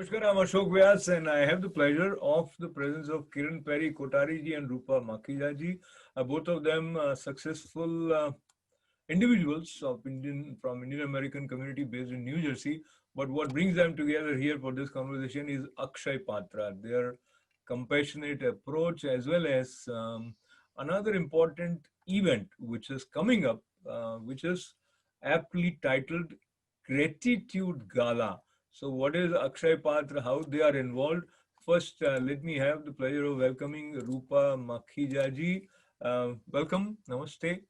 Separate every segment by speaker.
Speaker 1: Namaskar, I'm Ashok Vyas and I have the pleasure of the presence of Kiran Perry Kotari ji and Rupa Makhija ji. Both of them successful individuals of from Indian American community based in New Jersey. But what brings them together here for this conversation is Akshay Patra, their compassionate approach, as well as another important event which is coming up, which is aptly titled Gratitude Gala. So what is Akshay Patra, how they are involved? First, let me have the pleasure of welcoming Rupa Makhija ji. Welcome, namaste.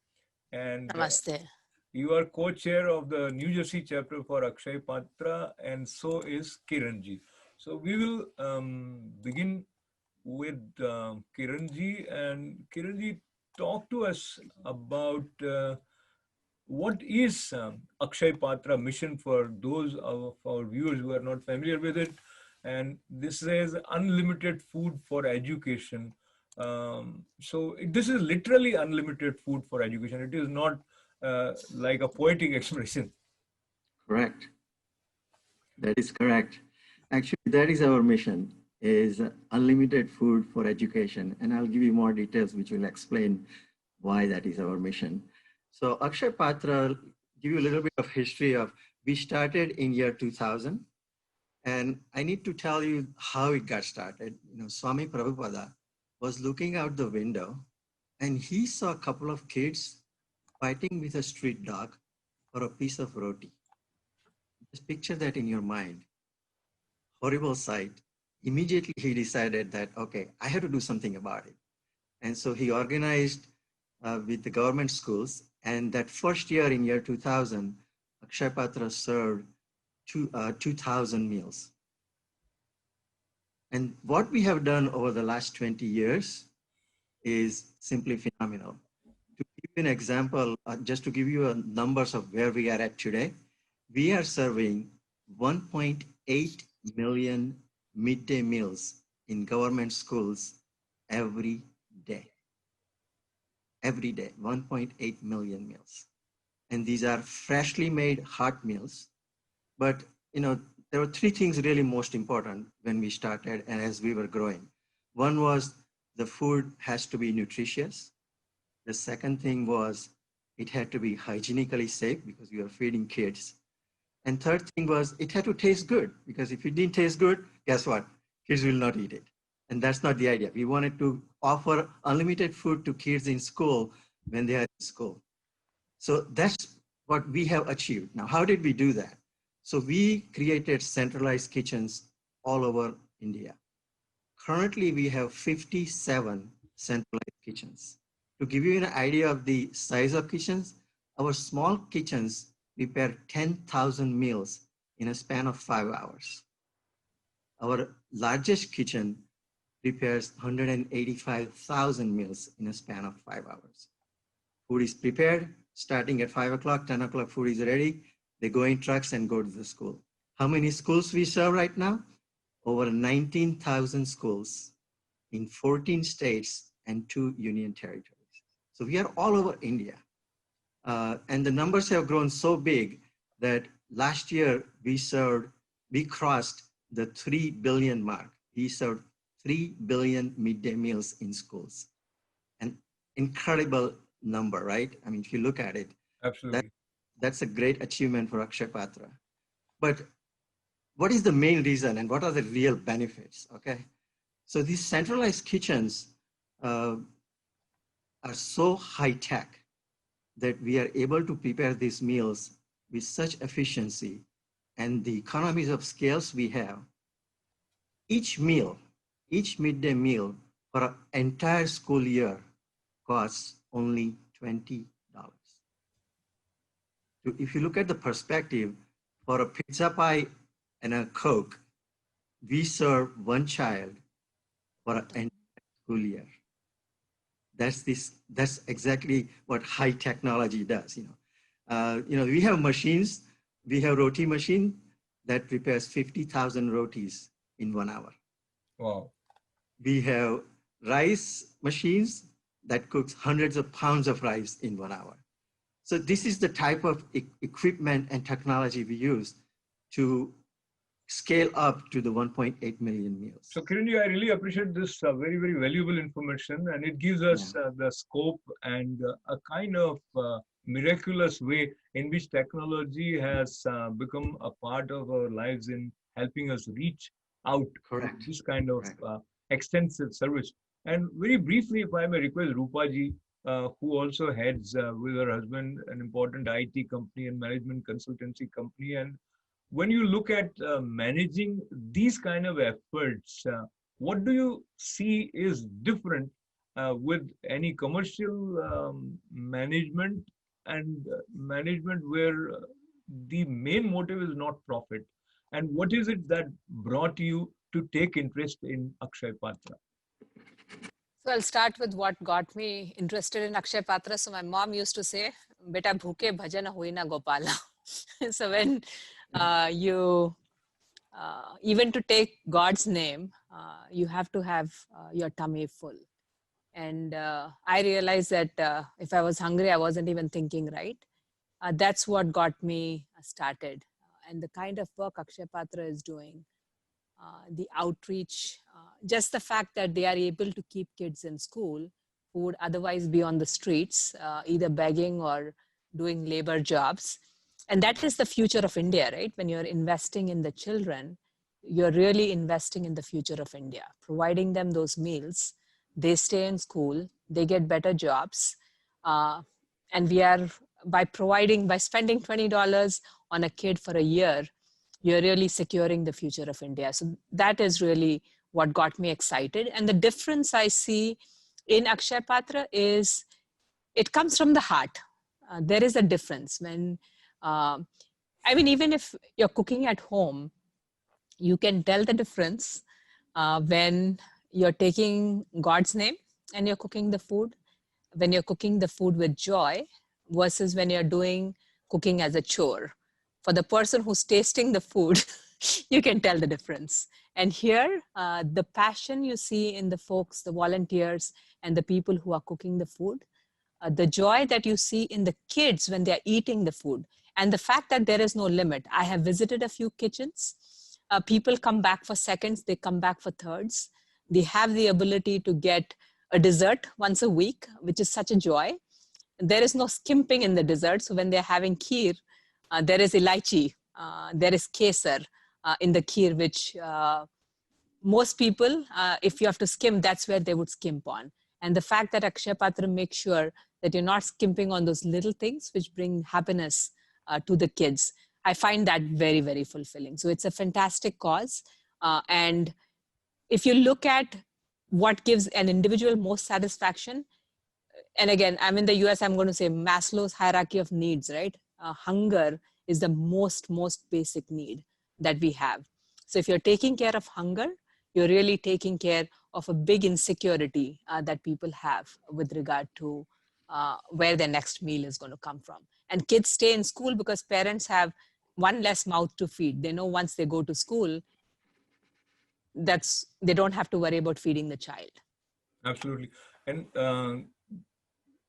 Speaker 1: And
Speaker 2: Namaste.
Speaker 1: you are co-chair of the New Jersey chapter for Akshay Patra, and so is Kiran ji. So we will begin with Kiran ji. And Kiran ji, talk to us about what is Akshay Patra mission for those of our viewers who are not familiar with it. And this says unlimited food for education. This is literally unlimited food for education. It is not like a poetic expression.
Speaker 3: Correct. That is correct. Actually, that is our mission, is unlimited food for education. And I'll give you more details which will explain why that is our mission. So Akshay Patra, give you a little bit of history of, we started in year 2000. And I need to tell you how it got started. You know, Swami Prabhupada was looking out the window and he saw a couple of kids fighting with a street dog for a piece of roti. Just picture that in your mind. Horrible sight. Immediately he decided that, okay, I have to do something about it. And so he organized with the government schools. And that first year in year 2000, Akshay Patra served 2,000 meals. And what we have done over the last 20 years is simply phenomenal. To give you an example, just to give you numbers of where we are at today, we are serving 1.8 million midday meals in government schools every day. Every day, 1.8 million meals. And these are freshly made hot meals. But you know, there were three things really most important when we started and as we were growing. One was the food has to be nutritious. The second thing was it had to be hygienically safe because we were feeding kids. And third thing was it had to taste good, because if it didn't taste good, guess what? Kids will not eat it. And that's not the idea. We wanted to offer unlimited food to kids in school when they are in school. So that's what we have achieved. Now, how did we do that? So we created centralized kitchens all over India. Currently, we have 57 centralized kitchens. To give you an idea of the size of kitchens, our small kitchens prepare 10,000 meals in a span of 5 hours. Our largest kitchen prepares 185,000 meals in a span of 5 hours. Food is prepared, starting at 5 o'clock, 10 o'clock, food is ready. They go in trucks and go to the school. How many schools we serve right now? Over 19,000 schools in 14 states and 2 union territories. So we are all over India. And the numbers have grown so big that last year we crossed the 3 billion mark. We served 3 billion midday meals in schools. An incredible number, right? I mean, if you look at it,
Speaker 1: absolutely,
Speaker 3: that's a great achievement for Akshay Patra. But what is the main reason and what are the real benefits? Okay, so these centralized kitchens are so high tech that we are able to prepare these meals with such efficiency and the economies of scales we have. Each midday meal for an entire school year costs only $20. If you look at the perspective, for a pizza pie and a Coke, we serve one child for an entire school year. That's exactly what high technology does. We have machines. We have roti machine that prepares 50,000 rotis in 1 hour.
Speaker 1: Wow.
Speaker 3: We have rice machines that cooks hundreds of pounds of rice in 1 hour. So this is the type of equipment and technology we use to scale up to the 1.8 million meals.
Speaker 1: So, Kiranji, I really appreciate this very, very valuable information, and it gives
Speaker 3: Yeah,
Speaker 1: us the scope and a kind of miraculous way in which technology has become a part of our lives in helping us reach out to
Speaker 3: correct,
Speaker 1: this kind of
Speaker 3: correct.
Speaker 1: extensive service. And very briefly, if I may request Rupaji, who also heads with her husband an important IT company and management consultancy company, and when you look at managing these kind of efforts, what do you see is different with any commercial management and management where the main motive is not profit? And what is it that brought you to take interest in Akshay Patra?
Speaker 2: So I'll start with what got me interested in Akshay Patra. So my mom used to say, "Beta bhuke bhajan hui na gopala." So when you even to take God's name, you have to have your tummy full. And I realized that if I was hungry, I wasn't even thinking right. That's what got me started. And the kind of work Akshay Patra is doing, the outreach, just the fact that they are able to keep kids in school who would otherwise be on the streets, either begging or doing labor jobs. And that is the future of India, right? When you're investing in the children, you're really investing in the future of India, providing them those meals. They stay in school, they get better jobs. And we are, by spending $20 on a kid for a year, you're really securing the future of India. So that is really what got me excited. And the difference I see in Akshay Patra is it comes from the heart. There is a difference when, I mean, even if you're cooking at home, you can tell the difference when you're taking God's name and you're cooking the food, when you're cooking the food with joy versus when you're doing cooking as a chore. For the person who's tasting the food, you can tell the difference. And here, the passion you see in the folks, the volunteers, and the people who are cooking the food, the joy that you see in the kids when they're eating the food, and the fact that there is no limit. I have visited a few kitchens. People come back for seconds, they come back for thirds. They have the ability to get a dessert once a week, which is such a joy. There is no skimping in the dessert. So when they're having kheer, there is elaichi, there is kesar in the kheer, which most people, if you have to skim, that's where they would skimp on. And the fact that Akshay Patra makes sure that you're not skimping on those little things which bring happiness to the kids, I find that very, very fulfilling. So it's a fantastic cause. And if you look at what gives an individual most satisfaction, and again, I'm in the US, I'm going to say Maslow's hierarchy of needs, right? Hunger is the most basic need that we have. So if you're taking care of hunger, you're really taking care of a big insecurity that people have with regard to where their next meal is going to come from. And kids stay in school because parents have one less mouth to feed. They know once they go to school, they don't have to worry about feeding the child.
Speaker 1: Absolutely. And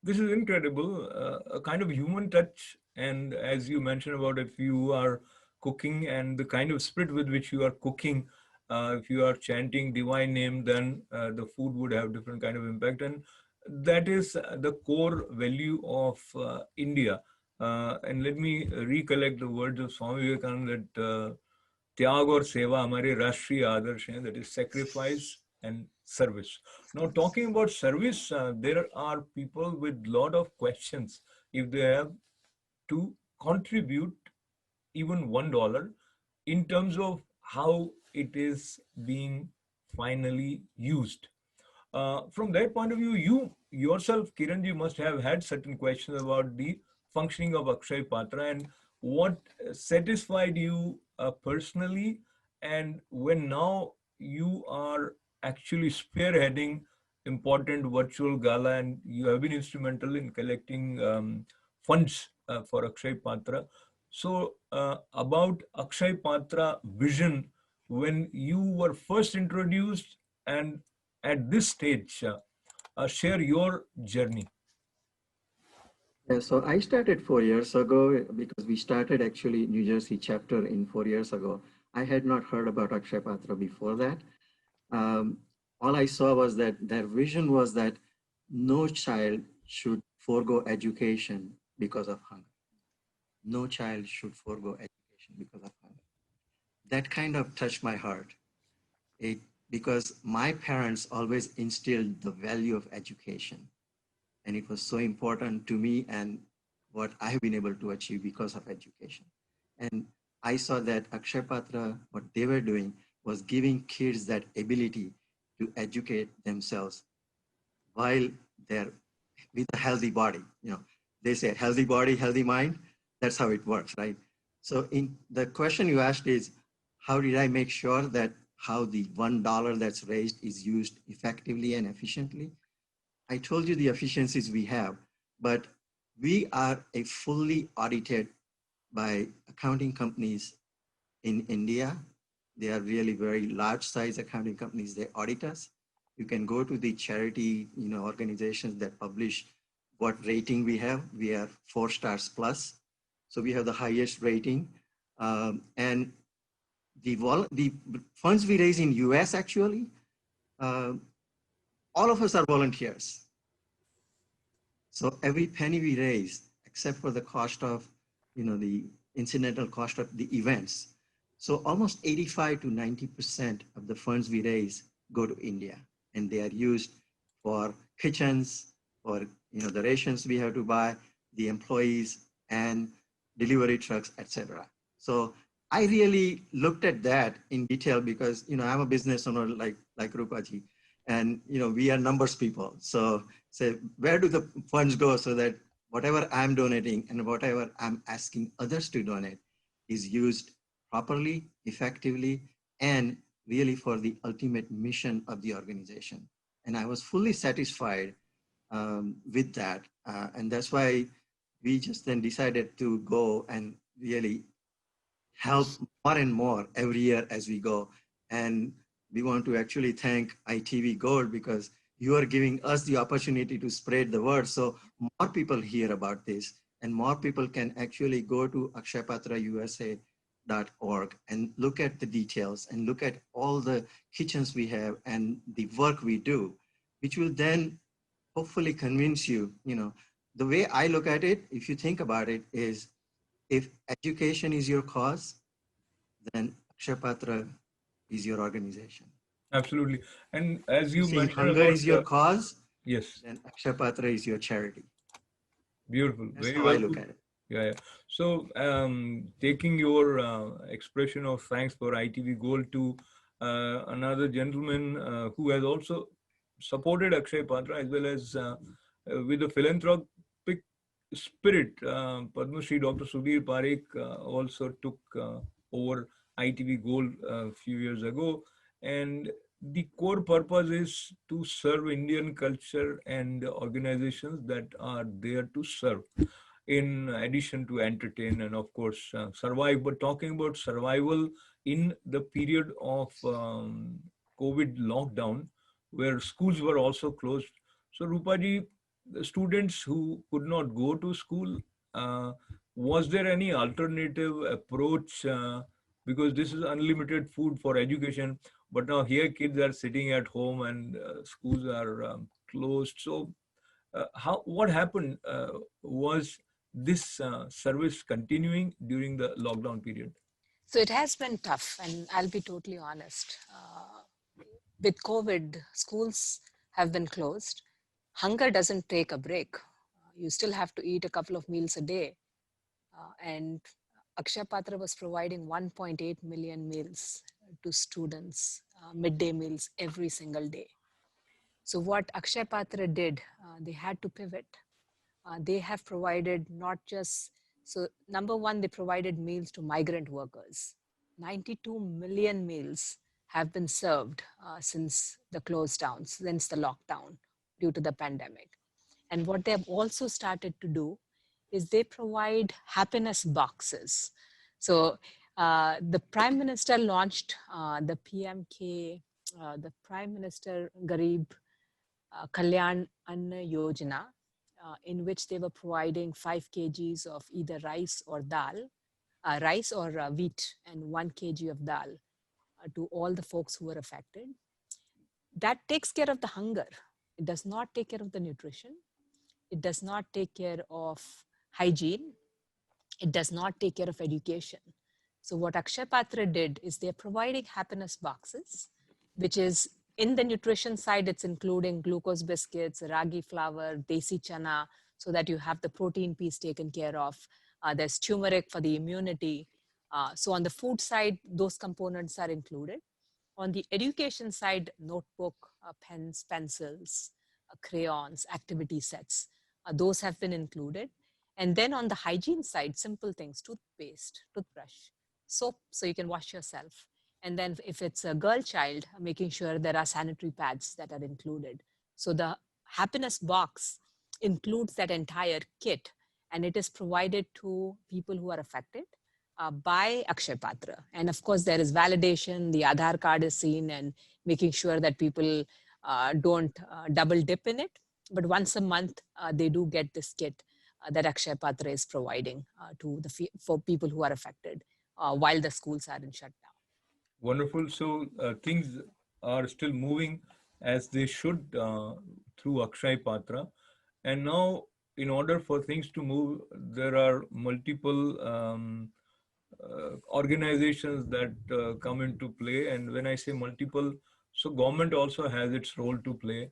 Speaker 1: this is incredible, a kind of human touch. And as you mentioned about if you are cooking and the kind of spirit with which you are cooking, if you are chanting divine name, then the food would have different kind of impact. And that is the core value of India. And let me recollect the words of Swami Vivekananda that त्याग और सेवा हमारे राष्ट्रीय आदर्श हैं, that is sacrifice and service. Now talking about service, there are people with lot of questions if they have to contribute even $1 in terms of how it is being finally used. From that point of view, you yourself, Kiranji, must have had certain questions about the functioning of Akshay Patra and what satisfied you personally, and when now you are actually spearheading important virtual gala and you have been instrumental in collecting funds for Akshay Patra. So about Akshay Patra vision, when you were first introduced and at this stage, share your journey.
Speaker 3: Yeah, so I started 4 years ago because we started actually New Jersey chapter in 4 years ago. I had not heard about Akshay Patra before that. Um, all I saw was that their vision was that no child should forego education because of hunger. No child should forego education because of hunger. That kind of touched my heart. It because my parents always instilled the value of education, and it was so important to me and what I have been able to achieve because of education. And I saw that Akshay Patra, what they were doing was giving kids that ability to educate themselves while they're with a healthy body. You know, they say healthy body, healthy mind. That's how it works, right? So in the question you asked is, how did I make sure that how the $1 that's raised is used effectively and efficiently? I told you the efficiencies we have, but we are a fully audited by accounting companies in India. They are really very large size accounting companies. They audit us. You can go to the charity, organizations that publish what rating we have. We are 4 stars plus. So we have the highest rating. And the funds we raise in US actually, uh, all of us are volunteers. So every penny we raise, except for the cost of, the incidental cost of the events. So almost 85 to 90% of the funds we raise go to India, and they are used for kitchens, for, the rations we have to buy, the employees and delivery trucks, etc. So I really looked at that in detail because, I'm a business owner like Rupaji, and, we are numbers people. So say, where do the funds go so that whatever I'm donating and whatever I'm asking others to donate is used properly, effectively, and really for the ultimate mission of the organization. And I was fully satisfied with that. And that's why we just then decided to go and really help more and more every year as we go. And we want to actually thank ITV Gold because you are giving us the opportunity to spread the word so more people hear about this and more people can actually go to akshaypatrausa.org and look at the details and look at all the kitchens we have and the work we do, which will then hopefully convince you, the way I look at it, if you think about it, is if education is your cause, then Akshay Patra is your organization.
Speaker 1: Absolutely. And as
Speaker 3: You
Speaker 1: you
Speaker 3: say if
Speaker 1: mentioned
Speaker 3: hunger
Speaker 1: about,
Speaker 3: is your cause,
Speaker 1: yes,
Speaker 3: then Akshay Patra is your charity.
Speaker 1: beautiful,
Speaker 3: That's
Speaker 1: very
Speaker 3: how I
Speaker 1: well
Speaker 3: look
Speaker 1: put.
Speaker 3: at it.
Speaker 1: Yeah, yeah. So, taking your expression of thanks for ITV Gold to another gentleman who has also supported Akshay Patra as well as with a philanthropic spirit, Padma Shri Dr. Sudhir Parekh also took over ITV Gold a few years ago. And the core purpose is to serve Indian culture and organizations that are there to serve in addition to entertain and of course survive. But talking about survival in the period of COVID lockdown where schools were also closed, so Rupaji, the students who could not go to school, uh, was there any alternative approach, because this is unlimited food for education, but now here kids are sitting at home and schools are closed. So how what happened, was this service continuing during the lockdown period?
Speaker 2: So it has been tough, and I'll be totally honest. With COVID, schools have been closed. Hunger doesn't take a break. You still have to eat a couple of meals a day. And Akshay Patra was providing 1.8 million meals to students, midday meals every single day. So what Akshay Patra did, they had to pivot. They have provided not just, so number one, they provided meals to migrant workers. 92 million meals have been served since the close down, since the lockdown due to the pandemic. And what they have also started to do is they provide happiness boxes. So the Prime Minister launched the PMK, the Prime Minister Garib Kalyan Anna Yojana, in which they were providing 5 kgs of either rice or dal rice or wheat and 1 kg of dal to all the folks who were affected. That takes care of the hunger. It does not take care of the nutrition. It does not take care of hygiene. It does not take care of education. So what Akshay Patra did is they're providing happiness boxes, which is in the nutrition side, it's including glucose biscuits, ragi flour, desi chana, so that you have the protein piece taken care of. There's turmeric for the immunity. So on the food side, those components are included. On the education side, notebook, pens, pencils, crayons, activity sets, those have been included. And then on the hygiene side, simple things, toothpaste, toothbrush, soap, so you can wash yourself. And then if it's a girl child, making sure there are sanitary pads that are included. So the happiness box includes that entire kit, and it is provided to people who are affected by Akshay Patra. And of course, there is validation, the Aadhaar card is seen, and making sure that people don't double dip in it. But once a month, they do get this kit that Akshay Patra is providing for people who are affected while the schools are in shutdown.
Speaker 1: Wonderful. So things are still moving as they should through Akshay Patra. And now, in order for things to move, there are multiple organizations that come into play. And when I say multiple, so government also has its role to play.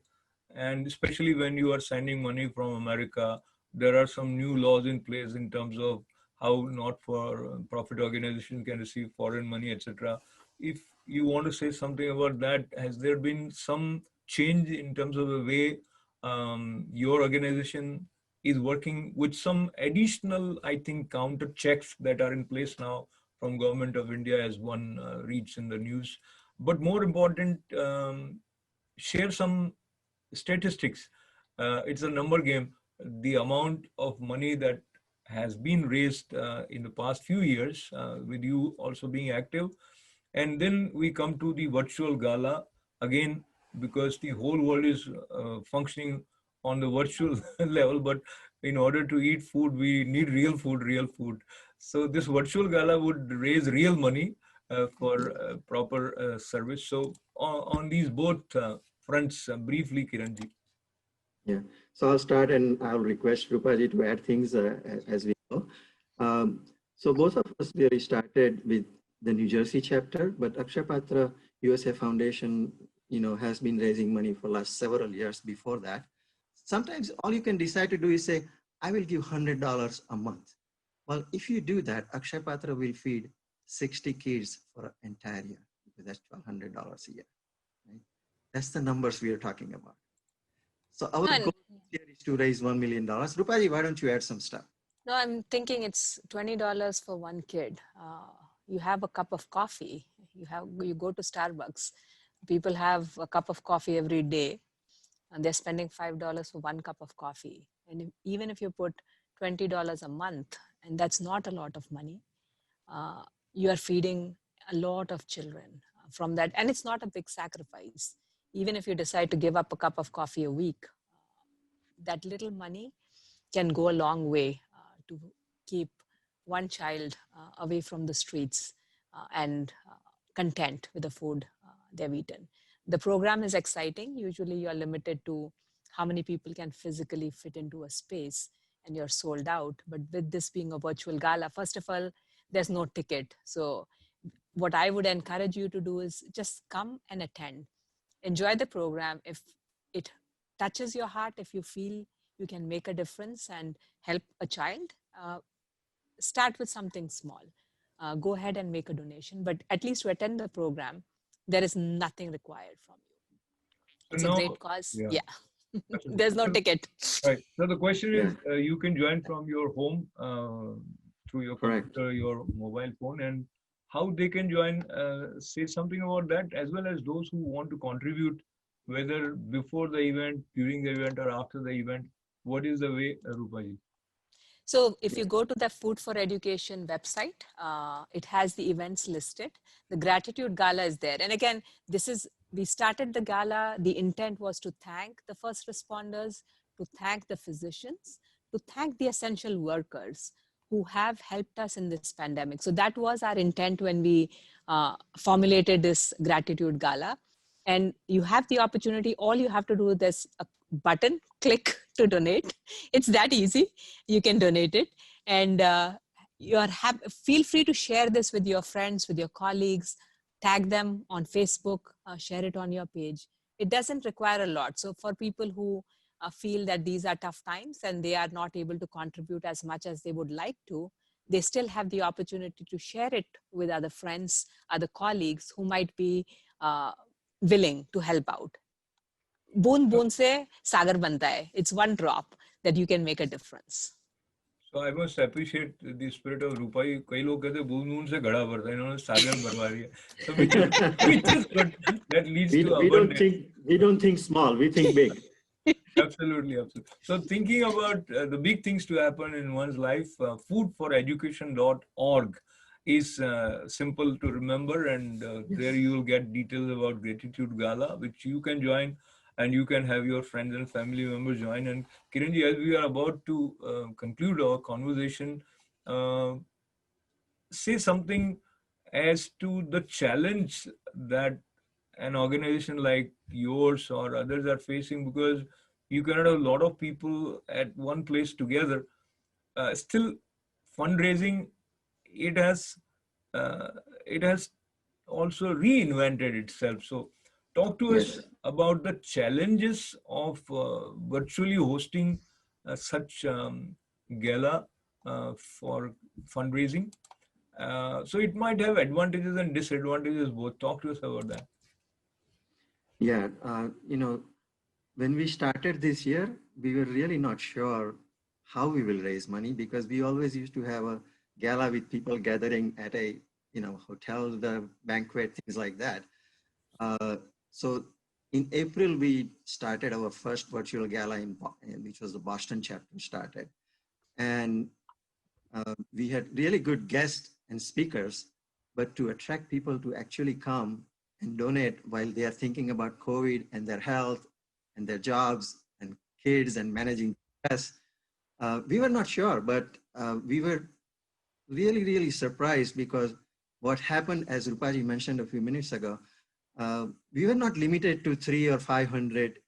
Speaker 1: And especially when you are sending money from America, there are some new laws in place in terms of how not for profit organization can receive foreign money, etc. If you want to say something about that, has there been some change in terms of the way your organization is working with some additional, I think, counter checks that are in place now from Government of India, as one reads in the news? But more important, share some statistics. It's a number game. The amount of money that has been raised in the past few years, with you also being active. And then we come to the virtual gala again, because the whole world is functioning on the virtual level. But in order to eat food, we need real food, real food. So this virtual gala would raise real money for proper service. So on these both fronts, briefly, Kiranji.
Speaker 3: Yeah, so I'll start and I'll request Rupaji to add things as we go. So both of us really started with the New Jersey chapter, but Akshay Patra USA Foundation, has been raising money for last several years before that. Sometimes all you can decide to do is say, I will give $100 a month. Well, if you do that, Akshay Patra will feed 60 kids for an entire year, because that's $1,200 a year. Right? That's the numbers we are talking about. So our goal here is to raise $1 million. Rupaji, why don't you add some stuff?
Speaker 2: No, I'm thinking it's $20 for one kid. You have a cup of coffee. You go to Starbucks. People have a cup of coffee every day, and they're spending $5 for one cup of coffee. And even if you put $20 a month, and that's not a lot of money, you are feeding a lot of children from that. And it's not a big sacrifice. Even if you decide to give up a cup of coffee a week, that little money can go a long way to keep one child away from the streets and content with the food they've eaten. The program is exciting. Usually you're limited to how many people can physically fit into a space, and you're sold out. But with this being a virtual gala, first of all, there's no ticket. So what I would encourage you to do is just come and attend. Enjoy the program. If it touches your heart, if you feel you can make a difference and help a child, start with something small. Go ahead and make a donation, but at least to attend the program, there is nothing required from you. It's a great cause. Yeah. There's no ticket.
Speaker 1: Right. So the question is, you can join from your home through your computer, your mobile phone, and how they can join. Say something about that, as well as those who want to contribute, whether before the event, during the event, or after the event. What is the way, Rupaji?
Speaker 2: So if you go to the Food for Education website, it has the events listed. The Gratitude Gala is there. And again, we started the gala. The intent was to thank the first responders, to thank the physicians, to thank the essential workers who have helped us in this pandemic. So that was our intent when we formulated this gratitude gala. And you have the opportunity, all you have to do is there's a button, click to donate. It's that easy. You can donate it. And feel free to share this with your friends, with your colleagues, tag them on Facebook, share it on your page. It doesn't require a lot. So for people who feel that these are tough times and they are not able to contribute as much as they would like to, they still have the opportunity to share it with other friends, other colleagues who might be willing to help out. Boon boon se sagar banta hai. It's one drop that you can make a difference.
Speaker 1: So I must appreciate the spirit of Rupai. कई लोग कहते हैं बूंद बूंद से घड़ा भरता है, इन्होंने सागर भरवा दिया. So which is good. That leads to abundance.
Speaker 3: We don't think small. We think big.
Speaker 1: Absolutely, absolutely. So thinking about the big things to happen in one's life, foodforeducation.org is simple to remember, and there you will get details about Gratitude Gala, which you can join, and you can have your friends and family members join. And Kiranji, as we are about to conclude our conversation, say something as to the challenge that an organization like yours or others are facing, because you cannot have a lot of people at one place together. Still, fundraising, it has uh, it has also reinvented itself. So talk to us about the challenges of virtually hosting such gala for fundraising. So it might have advantages and disadvantages both. Talk to us about that.
Speaker 3: Yeah, when we started this year, we were really not sure how we will raise money, because we always used to have a gala with people gathering at a hotel, the banquet, things like that. So in April, we started our first virtual gala which was the Boston chapter started. And we had really good guests and speakers, but to attract people to actually come and donate while they are thinking about COVID and their health and their jobs and kids and managing stress, we were not sure, but we were really, really surprised, because what happened, as Rupaji mentioned a few minutes ago, we were not limited to 300 or 500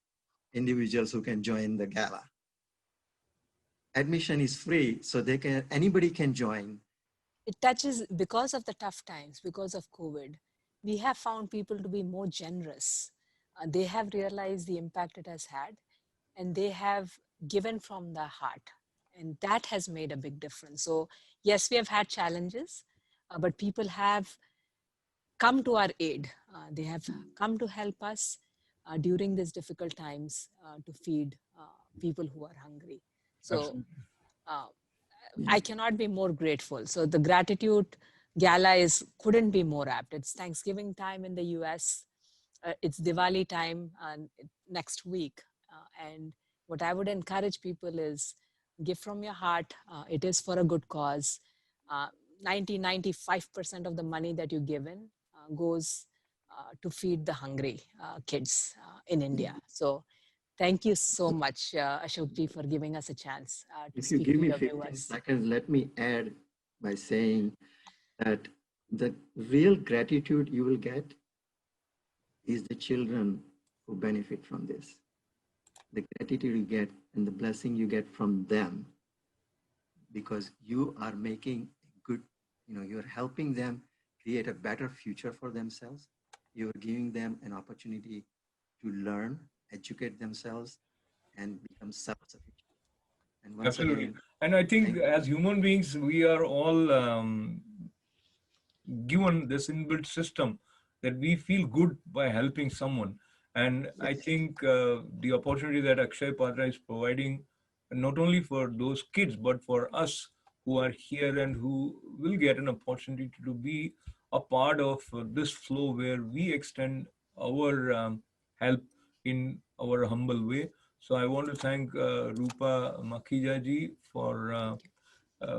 Speaker 3: individuals who can join the gala. Admission is free, so anybody can join.
Speaker 2: It touches, because of the tough times, because of COVID, we have found people to be more generous. They have realized the impact it has had, and they have given from the heart. And that has made a big difference. So yes, we have had challenges, but people have come to our aid. They have come to help us during these difficult times to feed people who are hungry. So I cannot be more grateful. So the gratitude gala couldn't be more apt. It's Thanksgiving time in the US. It's Diwali time next week. And what I would encourage people is give from your heart. It is for a good cause. 95% of the money that you give in goes to feed the hungry kids in India. So thank you so much, Ashokji, for giving us a chance to
Speaker 3: If you
Speaker 2: speak
Speaker 3: give
Speaker 2: to
Speaker 3: me
Speaker 2: your
Speaker 3: 15
Speaker 2: viewers.
Speaker 3: seconds, let me add by saying that the real gratitude you will get is the children who benefit from this. The gratitude you get and the blessing you get from them, because you are making good, you're helping them create a better future for themselves. You're giving them an opportunity to learn, educate themselves, and become self-sufficient. And once
Speaker 1: Absolutely.
Speaker 3: again,
Speaker 1: And I think as human beings, we are all given this inbuilt system that we feel good by helping someone. And I think the opportunity that Akshay Patra is providing, not only for those kids, but for us who are here and who will get an opportunity to be a part of this flow where we extend our help in our humble way. So I want to thank Rupa Makhija ji for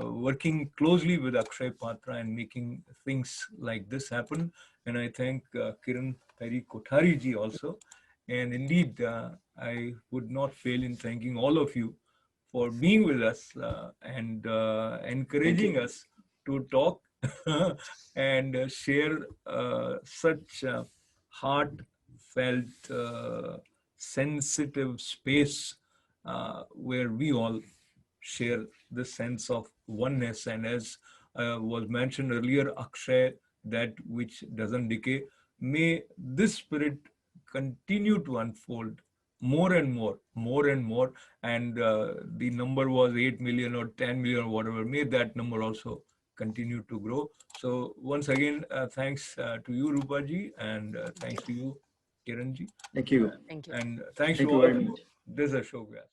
Speaker 1: working closely with Akshay Patra and making things like this happen. And I thank Kiran Peri Kothari ji also. And indeed, I would not fail in thanking all of you for being with us and encouraging us to talk and share such heartfelt, sensitive space where we all share the sense of oneness. And as was mentioned earlier, Akshay, that which doesn't decay, may this spirit continue to unfold more and more, more and more. And the number was 8 million or 10 million or whatever. May that number also continue to grow. So once again, thanks to you, Rupaji, and thanks to you, Kiranji.
Speaker 3: Thank you.
Speaker 2: Thank you.
Speaker 1: And thanks
Speaker 3: Thank
Speaker 1: to
Speaker 3: you
Speaker 1: all
Speaker 3: very
Speaker 1: of
Speaker 3: much.
Speaker 1: you. This is Ashok Vyas.